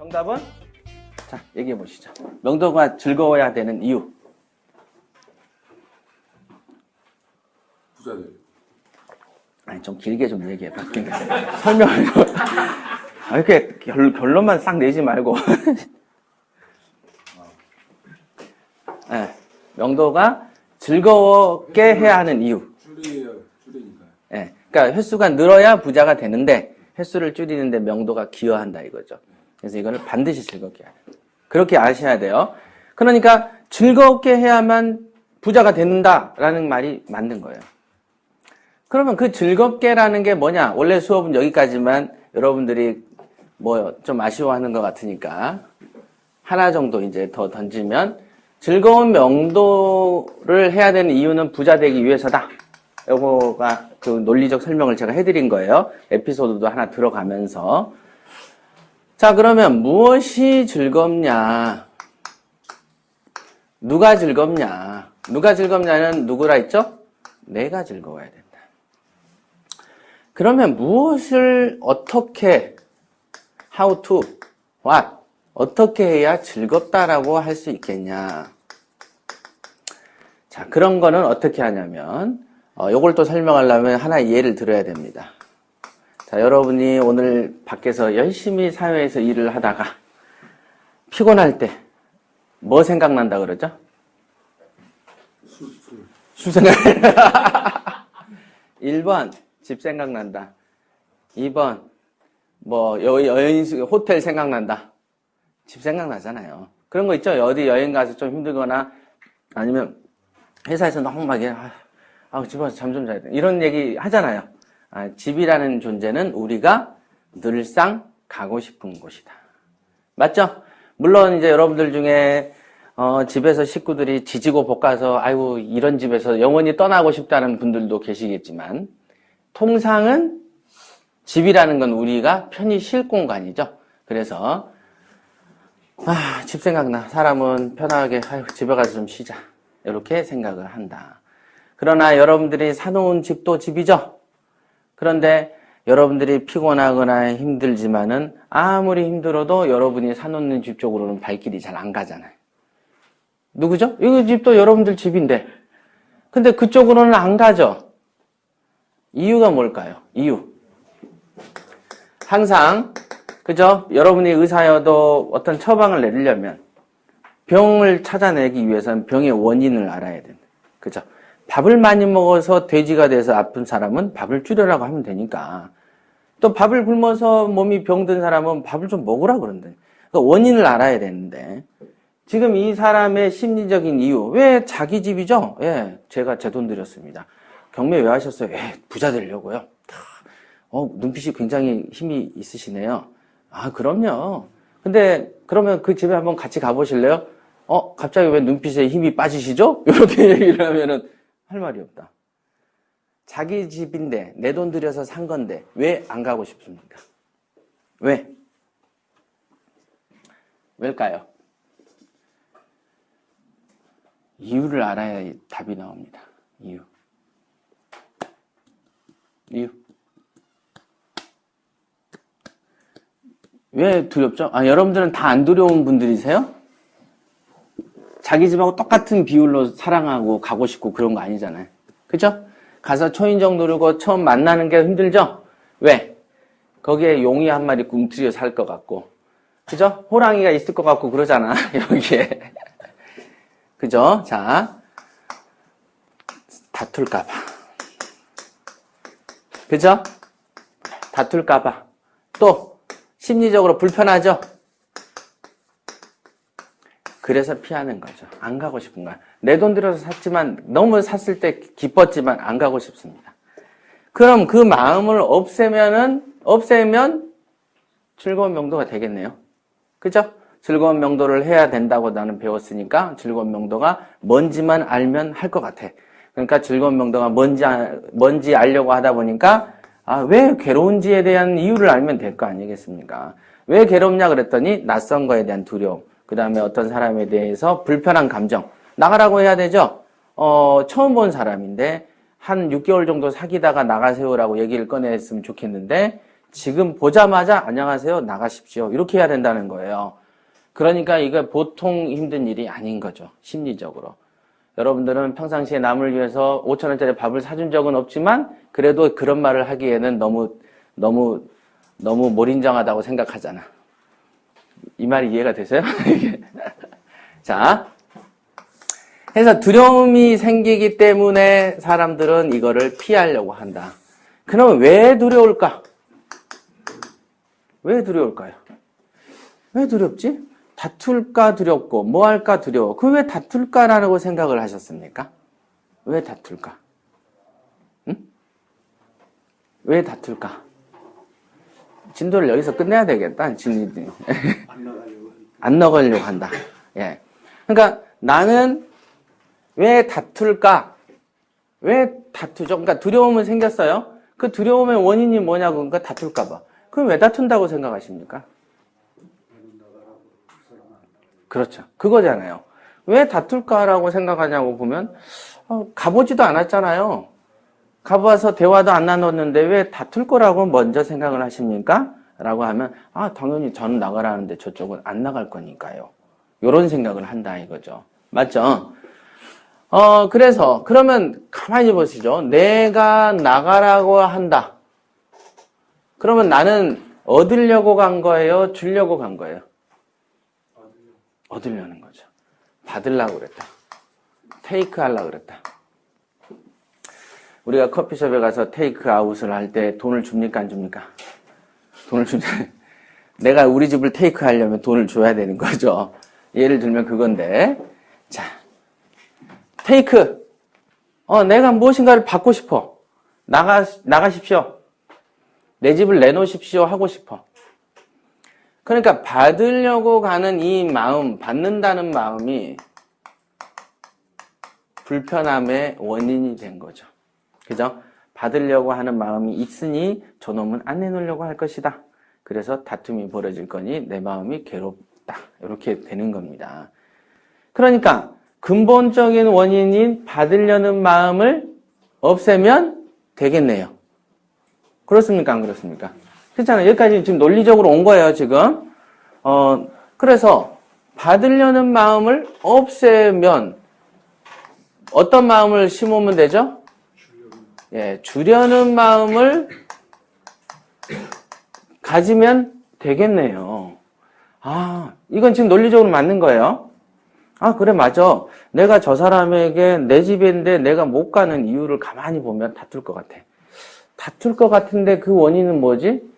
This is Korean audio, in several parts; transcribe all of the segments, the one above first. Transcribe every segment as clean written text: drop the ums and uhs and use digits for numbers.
정답은? 자, 얘기해 보시죠. 명도가 즐거워야 되는 이유. 부자들. 아니, 좀 길게 좀 얘기해 봐. 설명을. 이렇게 결론만 싹 내지 말고. 네, 명도가 즐겁게 해야 하는 이유. 줄이니까. 네, 그러니까 횟수가 늘어야 부자가 되는데 횟수를 줄이는데 명도가 기여한다 이거죠. 그래서 이거를 반드시 즐겁게 해야 돼요. 그렇게 아셔야 돼요. 그러니까 즐겁게 해야만 부자가 된다라는 말이 맞는 거예요. 그러면 그 즐겁게라는 게 뭐냐? 원래 수업은 여기까지만 여러분들이 뭐 좀 아쉬워하는 것 같으니까 하나 정도 이제 더 던지면 즐거운 명도를 해야 되는 이유는 부자 되기 위해서다. 요거가 그 논리적 설명을 제가 해드린 거예요. 에피소드도 하나 들어가면서. 자, 그러면 무엇이 즐겁냐? 누가 즐겁냐? 누가 즐겁냐는 누구라 했죠? 내가 즐거워야 된다. 그러면 무엇을 어떻게, how to, what, 어떻게 해야 즐겁다라고 할 수 있겠냐? 자, 그런 거는 어떻게 하냐면, 요걸 또 설명하려면 하나의 예를 들어야 됩니다. 자, 여러분이 오늘 밖에서 열심히 사회에서 일을 하다가 피곤할 때 뭐 생각난다 그러죠? 술 생각. 1번 집 생각난다. 2번 뭐 여행 호텔 생각난다. 집 생각나잖아요. 그런 거 있죠? 어디 여행 가서 좀 힘들거나 아니면 회사에서 너무 막 집 와서 잠 좀 자야 돼. 이런 얘기 하잖아요. 집이라는 존재는 우리가 늘상 가고 싶은 곳이다. 맞죠? 물론 이제 여러분들 중에 집에서 식구들이 지지고 볶아서 아이고 이런 집에서 영원히 떠나고 싶다는 분들도 계시겠지만 통상은 집이라는 건 우리가 편히 쉴 공간이죠. 그래서 집 생각나. 사람은 편하게 집에 가서 좀 쉬자. 이렇게 생각을 한다. 그러나 여러분들이 사놓은 집도 집이죠. 그런데 여러분들이 피곤하거나 힘들지만은 아무리 힘들어도 여러분이 사놓는 집 쪽으로는 발길이 잘 안 가잖아요. 누구죠? 이 집도 여러분들 집인데. 근데 그쪽으로는 안 가죠. 이유가 뭘까요? 이유. 항상, 그죠? 여러분이 의사여도 어떤 처방을 내리려면 병을 찾아내기 위해서는 병의 원인을 알아야 된다. 그죠? 밥을 많이 먹어서 돼지가 돼서 아픈 사람은 밥을 줄여라고 하면 되니까. 또 밥을 굶어서 몸이 병든 사람은 밥을 좀 먹으라고 그런대. 그러니까 원인을 알아야 되는데. 지금 이 사람의 심리적인 이유. 왜 자기 집이죠? 예, 제가 제 돈 들였습니다. 경매 왜 하셨어요? 예, 부자 되려고요. 눈빛이 굉장히 힘이 있으시네요. 그럼요. 근데 그러면 그 집에 한번 같이 가보실래요? 갑자기 왜 눈빛에 힘이 빠지시죠? 이렇게 얘기를 하면은 할 말이 없다. 자기 집인데 내 돈 들여서 산 건데 왜 안 가고 싶습니까? 왜? 왜일까요? 이유를 알아야 답이 나옵니다. 이유. 왜 두렵죠? 여러분들은 다 안 두려운 분들이세요? 자기 집하고 똑같은 비율로 사랑하고 가고 싶고 그런 거 아니잖아요. 그죠? 가서 초인종 누르고 처음 만나는 게 힘들죠? 왜? 거기에 용이 한 마리 꿈틀여 살 것 같고, 그죠? 호랑이가 있을 것 같고 그러잖아, 여기에. 그죠? 자, 다툴까봐. 그죠? 다툴까봐. 또, 심리적으로 불편하죠? 그래서 피하는 거죠. 안 가고 싶은 거야. 내 돈 들여서 샀지만, 너무 샀을 때 기뻤지만 안 가고 싶습니다. 그럼 그 마음을 없애면 즐거운 명도가 되겠네요. 그죠? 즐거운 명도를 해야 된다고 나는 배웠으니까 즐거운 명도가 뭔지만 알면 할 것 같아. 그러니까 즐거운 명도가 뭔지 알려고 하다 보니까 왜 괴로운지에 대한 이유를 알면 될 거 아니겠습니까? 왜 괴롭냐 그랬더니 낯선 거에 대한 두려움. 그 다음에 어떤 사람에 대해서 불편한 감정. 나가라고 해야 되죠? 처음 본 사람인데 한 6개월 정도 사귀다가 나가세요라고 얘기를 꺼냈으면 좋겠는데 지금 보자마자 안녕하세요, 나가십시오. 이렇게 해야 된다는 거예요. 그러니까 이거 보통 힘든 일이 아닌 거죠. 심리적으로. 여러분들은 평상시에 남을 위해서 5,000원짜리 밥을 사준 적은 없지만 그래도 그런 말을 하기에는 너무 몰인정하다고 생각하잖아. 이 말이 이해가 되세요? 자, 그래서 두려움이 생기기 때문에 사람들은 이거를 피하려고 한다. 그러면 왜 두려울까? 왜 두려울까요? 왜 두렵지? 다툴까 두렵고 뭐 할까 두려워. 그 왜 다툴까라고 생각을 하셨습니까? 왜 다툴까? 응? 왜 다툴까? 진도를 여기서 끝내야 되겠다. 진이 안 나가려고 한다. 예. 그러니까 나는 왜 다툴까? 왜 다투죠? 그러니까 두려움은 생겼어요. 그 두려움의 원인이 뭐냐고. 그러니까 다툴까 봐. 그럼 왜 다툰다고 생각하십니까? 그렇죠. 그거잖아요. 왜 다툴까라고 생각하냐고 보면 가보지도 않았잖아요. 가봐서 대화도 안 나눴는데 왜 다툴 거라고 먼저 생각을 하십니까? 라고 하면 당연히 저는 나가라는데 저쪽은 안 나갈 거니까요. 이런 생각을 한다 이거죠. 맞죠? 그래서 그러면 가만히 보시죠. 내가 나가라고 한다. 그러면 나는 얻으려고 간 거예요? 주려고 간 거예요? 얻으려는 거죠. 받으려고 그랬다. 테이크 하려고 그랬다. 우리가 커피숍에 가서 테이크 아웃을 할 때 돈을 줍니까? 안 줍니까? 돈을 주냐? 내가 우리 집을 테이크 하려면 돈을 줘야 되는 거죠. 예를 들면 그건데. 자, 테이크. 내가 무엇인가를 받고 싶어. 나가십시오. 내 집을 내놓으십시오. 하고 싶어. 그러니까 받으려고 가는 이 마음, 받는다는 마음이 불편함의 원인이 된 거죠. 그죠? 받으려고 하는 마음이 있으니 저놈은 안 내놓으려고 할 것이다. 그래서 다툼이 벌어질 거니 내 마음이 괴롭다. 이렇게 되는 겁니다. 그러니까 근본적인 원인인 받으려는 마음을 없애면 되겠네요. 그렇습니까? 안 그렇습니까? 그렇잖아요. 여기까지 지금 논리적으로 온 거예요, 지금. 그래서 받으려는 마음을 없애면 어떤 마음을 심으면 되죠? 예, 주려는 마음을 가지면 되겠네요. 이건 지금 논리적으로 맞는 거예요. 그래, 맞아. 내가 저 사람에게 내 집인데 내가 못 가는 이유를 가만히 보면 다툴 것 같아. 다툴 것 같은데 그 원인은 뭐지?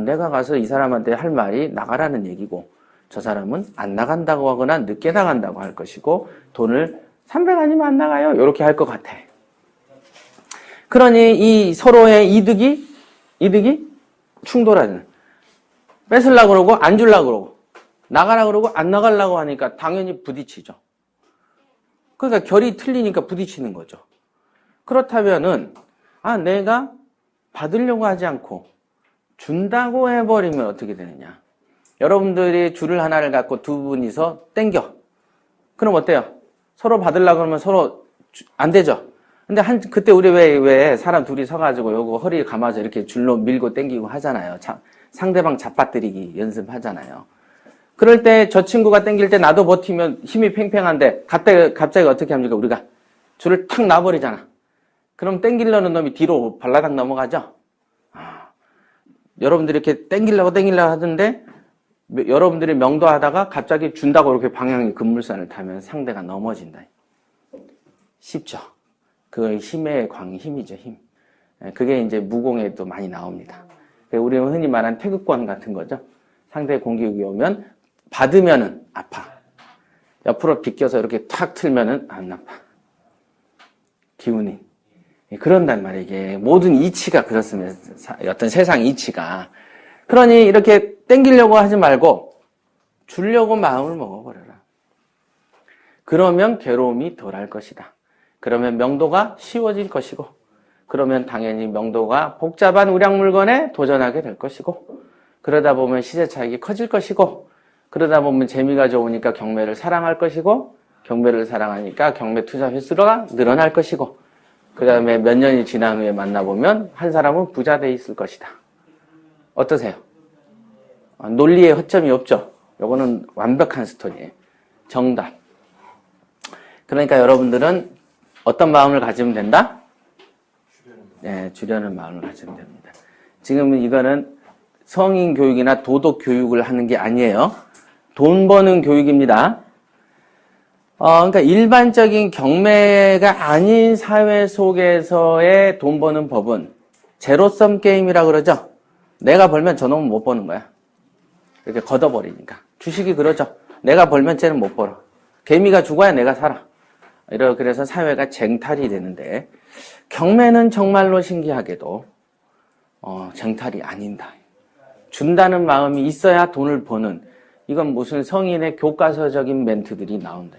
내가 가서 이 사람한테 할 말이 나가라는 얘기고, 저 사람은 안 나간다고 하거나 늦게 나간다고 할 것이고, 돈을 300 아니면 안 나가요. 이렇게 할 것 같아. 그러니 이 서로의 이득이 충돌하는. 뺏으려고 그러고, 안 주려고 그러고, 나가라고 그러고, 안 나가려고 하니까 당연히 부딪히죠. 그러니까 결이 틀리니까 부딪히는 거죠. 그렇다면은, 내가 받으려고 하지 않고, 준다고 해버리면 어떻게 되느냐. 여러분들이 줄을 하나를 갖고 두 분이서 땡겨. 그럼 어때요? 서로 받으려고 그러면 서로 안 되죠? 근데 그때 우리 왜 사람 둘이 서가지고 요거 허리 감아서 이렇게 줄로 밀고 땡기고 하잖아요. 상대방 잡아뜨리기 연습하잖아요. 그럴 때 저 친구가 땡길 때 나도 버티면 힘이 팽팽한데 갑자기 어떻게 합니까? 우리가 줄을 탁 놔버리잖아. 그럼 땡기려는 놈이 뒤로 발라당 넘어가죠? 여러분들이 이렇게 땡기려고 하던데 여러분들이 명도하다가 갑자기 준다고 이렇게 방향이 급물선을 타면 상대가 넘어진다. 쉽죠? 그 힘의 힘이죠, 힘. 그게 이제 무공에도 많이 나옵니다. 우리는 흔히 말하는 태극권 같은 거죠. 상대 공격이 오면 받으면은 아파. 옆으로 비껴서 이렇게 탁 틀면은 안 아파. 기운이. 그런단 말이에요. 이게 모든 이치가 그렇습니다. 어떤 세상 이치가. 그러니 이렇게 땡기려고 하지 말고 주려고 마음을 먹어버려라. 그러면 괴로움이 덜할 것이다. 그러면 명도가 쉬워질 것이고, 그러면 당연히 명도가 복잡한 우량 물건에 도전하게 될 것이고, 그러다 보면 시세 차익이 커질 것이고, 그러다 보면 재미가 좋으니까 경매를 사랑할 것이고, 경매를 사랑하니까 경매 투자 횟수가 늘어날 것이고, 그 다음에 몇 년이 지난 후에 만나보면 한 사람은 부자 돼 있을 것이다. 어떠세요? 논리에 허점이 없죠? 요거는 완벽한 스토리예요. 정답. 그러니까 여러분들은 어떤 마음을 가지면 된다? 네, 주려는 마음을 가지면 됩니다. 지금 이거는 성인 교육이나 도덕 교육을 하는 게 아니에요. 돈 버는 교육입니다. 그러니까 일반적인 경매가 아닌 사회 속에서의 돈 버는 법은 제로섬 게임이라 그러죠. 내가 벌면 저놈은 못 버는 거야. 이렇게 걷어버리니까. 주식이 그러죠. 내가 벌면 쟤는 못 벌어. 개미가 죽어야 내가 살아. 그래서 사회가 쟁탈이 되는데 경매는 정말로 신기하게도 쟁탈이 아닌다. 준다는 마음이 있어야 돈을 버는, 이건 무슨 성인의 교과서적인 멘트들이 나온다.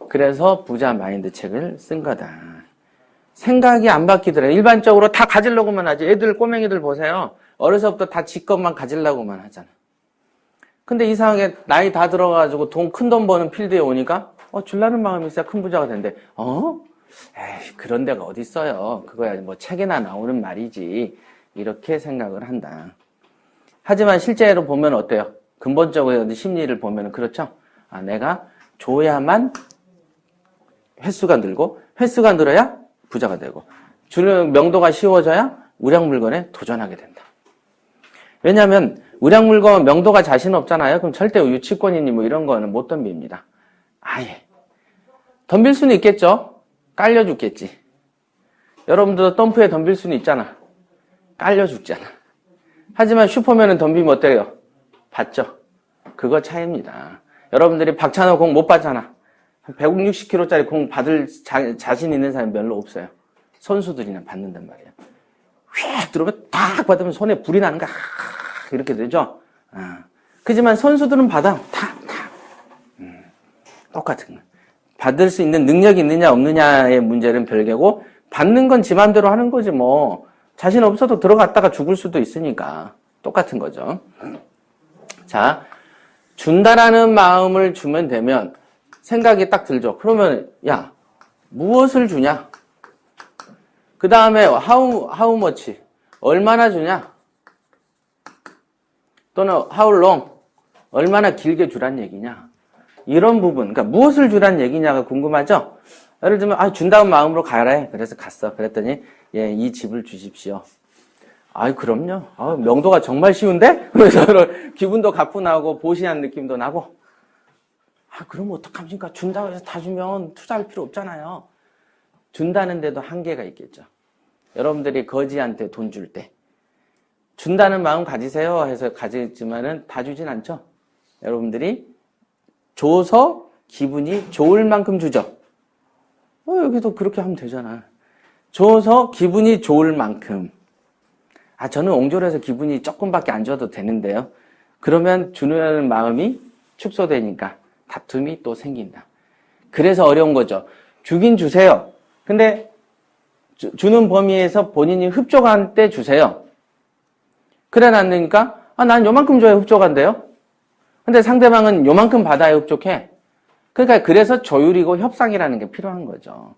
그래서 부자 마인드 책을 쓴 거다. 생각이 안 바뀌더라. 일반적으로 다 가지려고만 하지. 애들, 꼬맹이들 보세요. 어려서부터 다 지 것만 가지려고만 하잖아. 근데 이상하게 나이 다 들어가지고 큰 돈 버는 필드에 오니까 줄라는 마음이 있어야 큰 부자가 된대. 에이, 그런 데가 어디 있어요. 그거야 뭐 책에나 나오는 말이지. 이렇게 생각을 한다. 하지만 실제로 보면 어때요? 근본적으로 심리를 보면 그렇죠? 내가 줘야만 횟수가 늘고, 횟수가 늘어야 부자가 되고, 주는 명도가 쉬워져야 우량 물건에 도전하게 된다. 왜냐하면 우량 물건 명도가 자신 없잖아요. 그럼 절대 유치권이니 뭐 이런 거는 못 덤빕니다. 아예. 덤빌 수는 있겠죠? 깔려 죽겠지. 여러분들도 덤프에 덤빌 수는 있잖아. 깔려 죽잖아. 하지만 슈퍼맨은 덤비면 어때요? 봤죠? 그거 차이입니다. 여러분들이 박찬호 공 못 봤잖아. 160kg짜리 공 받을 자신 있는 사람이 별로 없어요. 선수들이나 받는단 말이에요. 휙 들어오면 딱 받으면 손에 불이 나는 거 이렇게 되죠? 그지만 선수들은 받아. 탁. 똑같은 거. 받을 수 있는 능력이 있느냐 없느냐의 문제는 별개고, 받는 건 지 맘대로 하는 거지 뭐. 자신 없어도 들어갔다가 죽을 수도 있으니까 똑같은 거죠. 자, 준다라는 마음을 주면 되면 생각이 딱 들죠. 그러면 야, 무엇을 주냐? 그 다음에 how much? 얼마나 주냐? 또는 how long? 얼마나 길게 주란 얘기냐? 이런 부분, 그러니까 무엇을 주란 얘기냐가 궁금하죠? 예를 들면 준다는 마음으로 가래. 그래서 갔어. 그랬더니 이 집을 주십시오. 그럼요. 명도가 정말 쉬운데? 그래서 기분도 가뿐하고 보시한 느낌도 나고. 그럼 어떡합니까? 준다고 해서 다 주면 투자할 필요 없잖아요. 준다는데도 한계가 있겠죠. 여러분들이 거지한테 돈 줄 때 준다는 마음 가지세요 해서 가지지만은 다 주진 않죠. 여러분들이 줘서 기분이 좋을 만큼 주죠. 여기도 그렇게 하면 되잖아. 줘서 기분이 좋을 만큼. 저는 옹졸해서 기분이 조금밖에 안 줘도 되는데요. 그러면 주는 마음이 축소되니까 다툼이 또 생긴다. 그래서 어려운 거죠. 주긴 주세요. 근데 주는 범위에서 본인이 흡족한 때 주세요. 그래 놨으니까 난 요만큼 줘야 흡족한데요. 근데 상대방은 요만큼 받아야 흡족해. 그러니까 그래서 조율이고 협상이라는 게 필요한 거죠.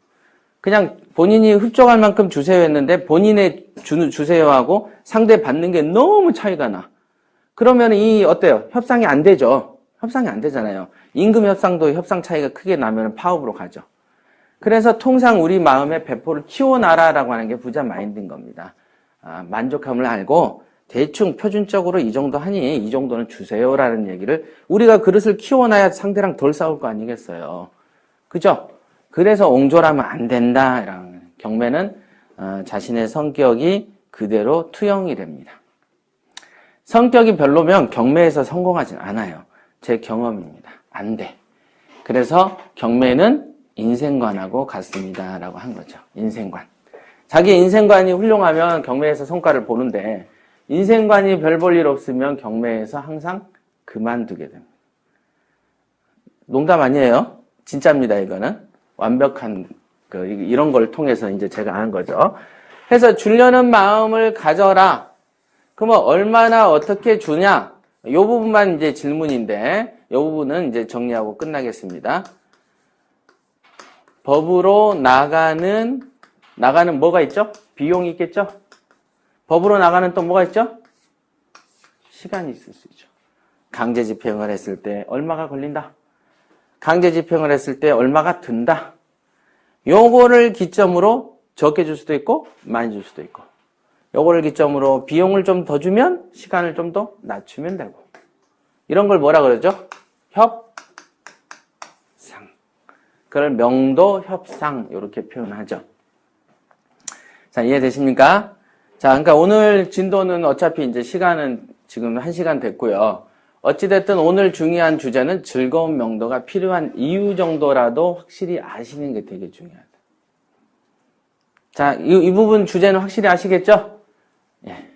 그냥 본인이 흡족할 만큼 주세요 했는데 본인의 주세요하고 상대 받는 게 너무 차이가 나. 그러면 어때요? 협상이 안 되죠. 협상이 안 되잖아요. 임금 협상도 협상 차이가 크게 나면 파업으로 가죠. 그래서 통상 우리 마음의 배포를 키워놔라라고 하는 게 부자 마인드인 겁니다. 만족함을 알고 대충 표준적으로 이 정도 하니 이 정도는 주세요라는 얘기를, 우리가 그릇을 키워놔야 상대랑 덜 싸울 거 아니겠어요. 그죠? 그래서 옹졸하면 안 된다. 경매는 자신의 성격이 그대로 투영이 됩니다. 성격이 별로면 경매에서 성공하진 않아요. 제 경험입니다. 안 돼. 그래서 경매는 인생관하고 같습니다 라고 한 거죠. 인생관. 자기 인생관이 훌륭하면 경매에서 성과를 보는데 인생관이 별 볼 일 없으면 경매에서 항상 그만두게 됩니다. 농담 아니에요. 진짜입니다. 이거는 완벽한 이런 걸 통해서 이제 제가 아는 거죠. 그래서 주려는 마음을 가져라. 그러면 얼마나 어떻게 주냐? 이 부분만 이제 질문인데 이 부분은 이제 정리하고 끝나겠습니다. 법으로 나가는 뭐가 있죠? 비용이 있겠죠? 법으로 나가는 또 뭐가 있죠? 시간이 있을 수 있죠. 강제 집행을 했을 때 얼마가 걸린다. 강제 집행을 했을 때 얼마가 든다. 요거를 기점으로 적게 줄 수도 있고 많이 줄 수도 있고, 요거를 기점으로 비용을 좀 더 주면 시간을 좀 더 낮추면 되고, 이런 걸 뭐라 그러죠? 협상. 그걸 명도 협상 이렇게 표현하죠. 자, 이해되십니까? 자, 그러니까 오늘 진도는 어차피 이제 시간은 지금 1시간 됐고요. 어찌됐든 오늘 중요한 주제는 즐거운 명도가 필요한 이유 정도라도 확실히 아시는 게 되게 중요하다. 자, 이 부분 주제는 확실히 아시겠죠? 예.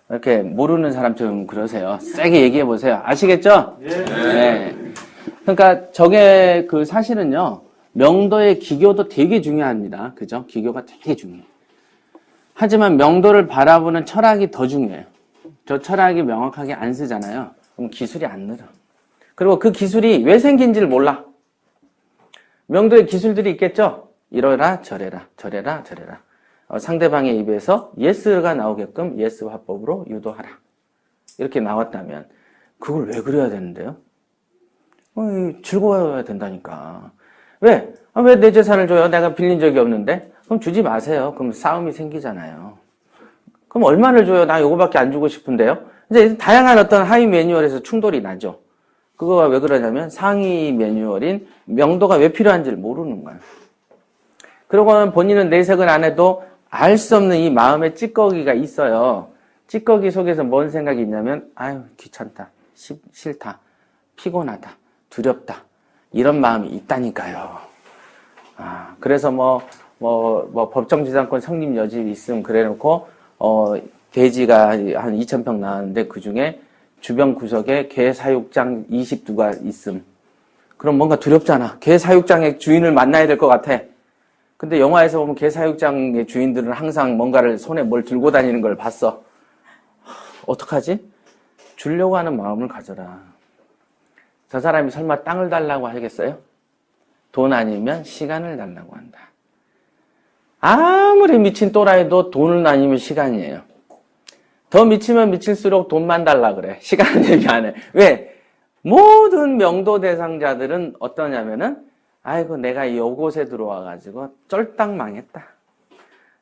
이렇게 모르는 사람처럼 그러세요. 세게 얘기해 보세요. 아시겠죠? 네. 그러니까 저게 그 사실은요, 명도의 기교도 되게 중요합니다. 그죠? 기교가 되게 중요해요. 하지만 명도를 바라보는 철학이 더 중요해요. 저 철학이 명확하게 안 쓰잖아요. 그럼 기술이 안 늘어. 그리고 그 기술이 왜 생긴지를 몰라. 명도의 기술들이 있겠죠? 이러라 저래라 저래라 저래라. 상대방의 입에서 예스가 나오게끔 예스 화법으로 유도하라. 이렇게 나왔다면 그걸 왜 그래야 되는데요? 즐거워야 된다니까. 왜? 왜 내 재산을 줘요? 내가 빌린 적이 없는데? 그럼 주지 마세요. 그럼 싸움이 생기잖아요. 그럼 얼마를 줘요? 나 요거밖에 안 주고 싶은데요? 이제 다양한 어떤 하위 매뉴얼에서 충돌이 나죠. 그거가 왜 그러냐면 상위 매뉴얼인 명도가 왜 필요한지를 모르는 거예요. 그러고는 본인은 내색을 안 해도 알 수 없는 이 마음의 찌꺼기가 있어요. 찌꺼기 속에서 뭔 생각이 있냐면, 아유, 귀찮다, 싫다, 피곤하다, 두렵다, 이런 마음이 있다니까요. 그래서 법정지상권 성립 여지가 있으면 그래 놓고, 대지가 한 2,000평 나왔는데 그 중에 주변 구석에 개 사육장 22가 있음. 그럼 뭔가 두렵잖아. 개 사육장의 주인을 만나야 될 것 같아. 근데 영화에서 보면 개 사육장의 주인들은 항상 뭔가를 손에 뭘 들고 다니는 걸 봤어. 어떡하지? 주려고 하는 마음을 가져라. 저 사람이 설마 땅을 달라고 하겠어요? 돈 아니면 시간을 달라고 한다. 아무리 미친 또라이도 돈은 아니면 시간이에요. 더 미치면 미칠수록 돈만 달라 그래. 시간 얘기 안 해. 왜? 모든 명도 대상자들은 어떠냐면은, 아이고, 내가 이곳에 들어와가지고 쫄딱 망했다.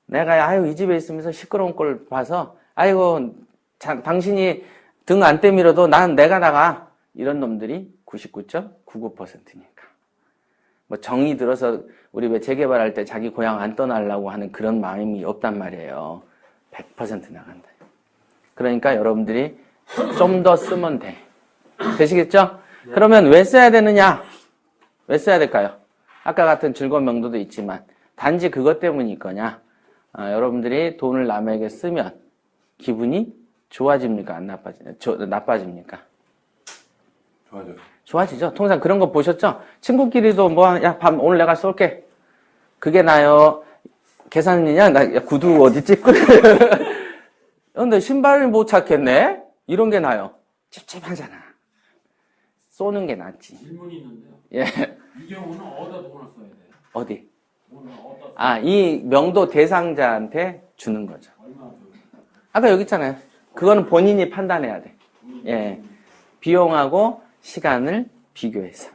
내가, 이 집에 있으면서 시끄러운 걸 봐서, 아이고, 당신이 등 안 때밀어도 내가 나가. 이런 놈들이 99.99%니까. 정이 들어서 우리 왜 재개발할 때 자기 고향 안 떠나려고 하는 그런 마음이 없단 말이에요. 100% 나간다. 그러니까 여러분들이 좀 더 쓰면 돼. 되시겠죠? 그러면 왜 써야 되느냐? 왜 써야 될까요? 아까 같은 즐거운 명도도 있지만 단지 그것 때문일 거냐? 여러분들이 돈을 남에게 쓰면 기분이 좋아집니까? 안 나빠집니까? 좋아져요. 좋아지죠. 통상 그런 거 보셨죠? 친구끼리도 오늘 내가 쏠게. 그게 나요. 계산이냐? 구두 어디 찍고. 근데 신발을 못 찾겠네? 이런 게 나요. 찝찝하잖아. 쏘는 게 낫지. 질문이 있는데요. 예. 이 경우는 어디다 돈을 써야 돼요? 어디? 돈을 어디다 써야 이 명도 대상자한테 주는 거죠. 얼마 줘요? 아까 여기 있잖아요. 그거는 본인이 판단해야 돼. 예. 비용하고 시간을 비교해서.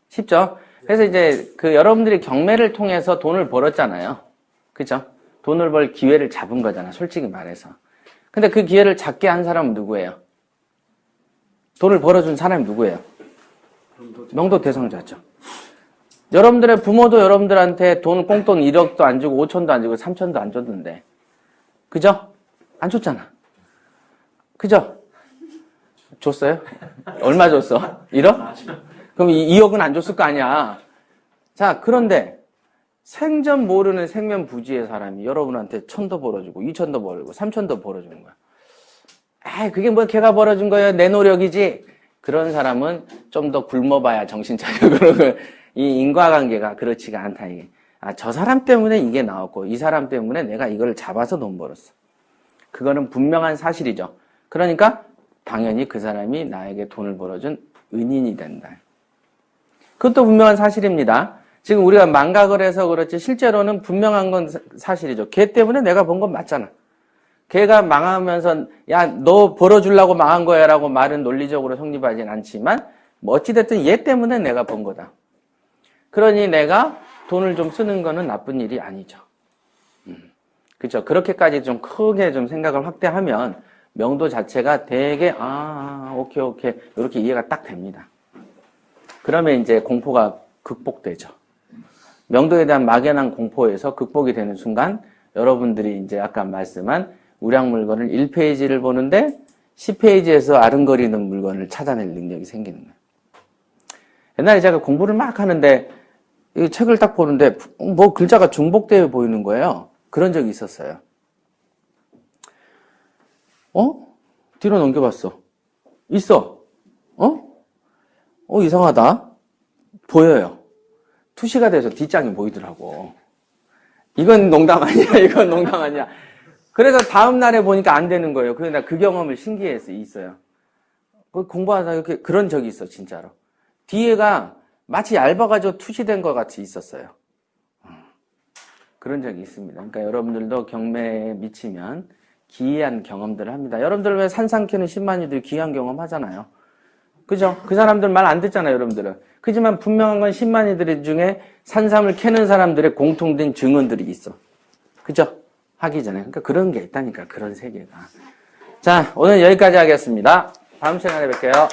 쉽죠? 그래서 이제 여러분들이 경매를 통해서 돈을 벌었잖아요. 그죠? 돈을 벌 기회를 잡은 거잖아. 솔직히 말해서. 근데 그 기회를 잡게 한 사람은 누구예요? 돈을 벌어준 사람이 누구예요? 명도 대상자죠. 여러분들의 부모도 여러분들한테 돈을 꽁돈 1억도 안 주고 5천도 안 주고 3천도 안 줬는데. 그죠? 안 줬잖아. 그죠? 줬어요? 얼마 줬어? 1억? 그럼 2억은 안 줬을 거 아니야. 자, 그런데 생전 모르는 생면부지의 사람이 여러분한테 1,000도 벌어주고 2,000도 벌어주고 3,000도 벌어주는 거야. 그게 뭐 걔가 벌어준 거예요? 내 노력이지. 그런 사람은 좀 더 굶어봐야 정신 차려. 그러고 이 인과관계가 그렇지가 않다 이게. 저 사람 때문에 이게 나왔고 이 사람 때문에 내가 이걸 잡아서 돈 벌었어. 그거는 분명한 사실이죠. 그러니까 당연히 그 사람이 나에게 돈을 벌어준 은인이 된다. 그것도 분명한 사실입니다. 지금 우리가 망각을 해서 그렇지 실제로는 분명한 건 사실이죠. 걔 때문에 내가 번 건 맞잖아. 걔가 망하면서 야, 너 벌어주려고 망한 거야 라고 말은 논리적으로 성립하진 않지만 뭐 어찌됐든 얘 때문에 내가 번 거다. 그러니 내가 돈을 좀 쓰는 거는 나쁜 일이 아니죠. 그렇죠. 그렇게까지 좀 크게 좀 생각을 확대하면 명도 자체가 되게 오케이 이렇게 이해가 딱 됩니다. 그러면 이제 공포가 극복되죠. 명도에 대한 막연한 공포에서 극복이 되는 순간 여러분들이 이제 아까 말씀한 우량 물건을 1페이지를 보는데 10페이지에서 아른거리는 물건을 찾아낼 능력이 생기는 거예요. 옛날에 제가 공부를 막 하는데 이 책을 딱 보는데 뭐 글자가 중복되어 보이는 거예요. 그런 적이 있었어요. 뒤로 넘겨봤어. 있어. 이상하다. 보여요. 투시가 돼서 뒷장이 보이더라고. 이건 농담 아니야. 이건 농담 아니야. 그래서 다음 날에 보니까 안 되는 거예요. 그래서 나 그 경험을 신기해서 있어요. 공부하다 이렇게 그런 적이 있어, 진짜로. 뒤에가 마치 얇아가지고 투시된 것 같이 있었어요. 그런 적이 있습니다. 그러니까 여러분들도 경매에 미치면 기이한 경험들을 합니다. 여러분들 왜 산삼 캐는 신만이들이 기이한 경험 하잖아요. 그죠? 그 사람들 말 안 듣잖아요, 여러분들은. 그지만 분명한 건 신만이들 중에 산삼을 캐는 사람들의 공통된 증언들이 있어. 그죠? 하기 전에. 그러니까 그런 게 있다니까, 그런 세계가. 자, 오늘 여기까지 하겠습니다. 다음 시간에 뵐게요.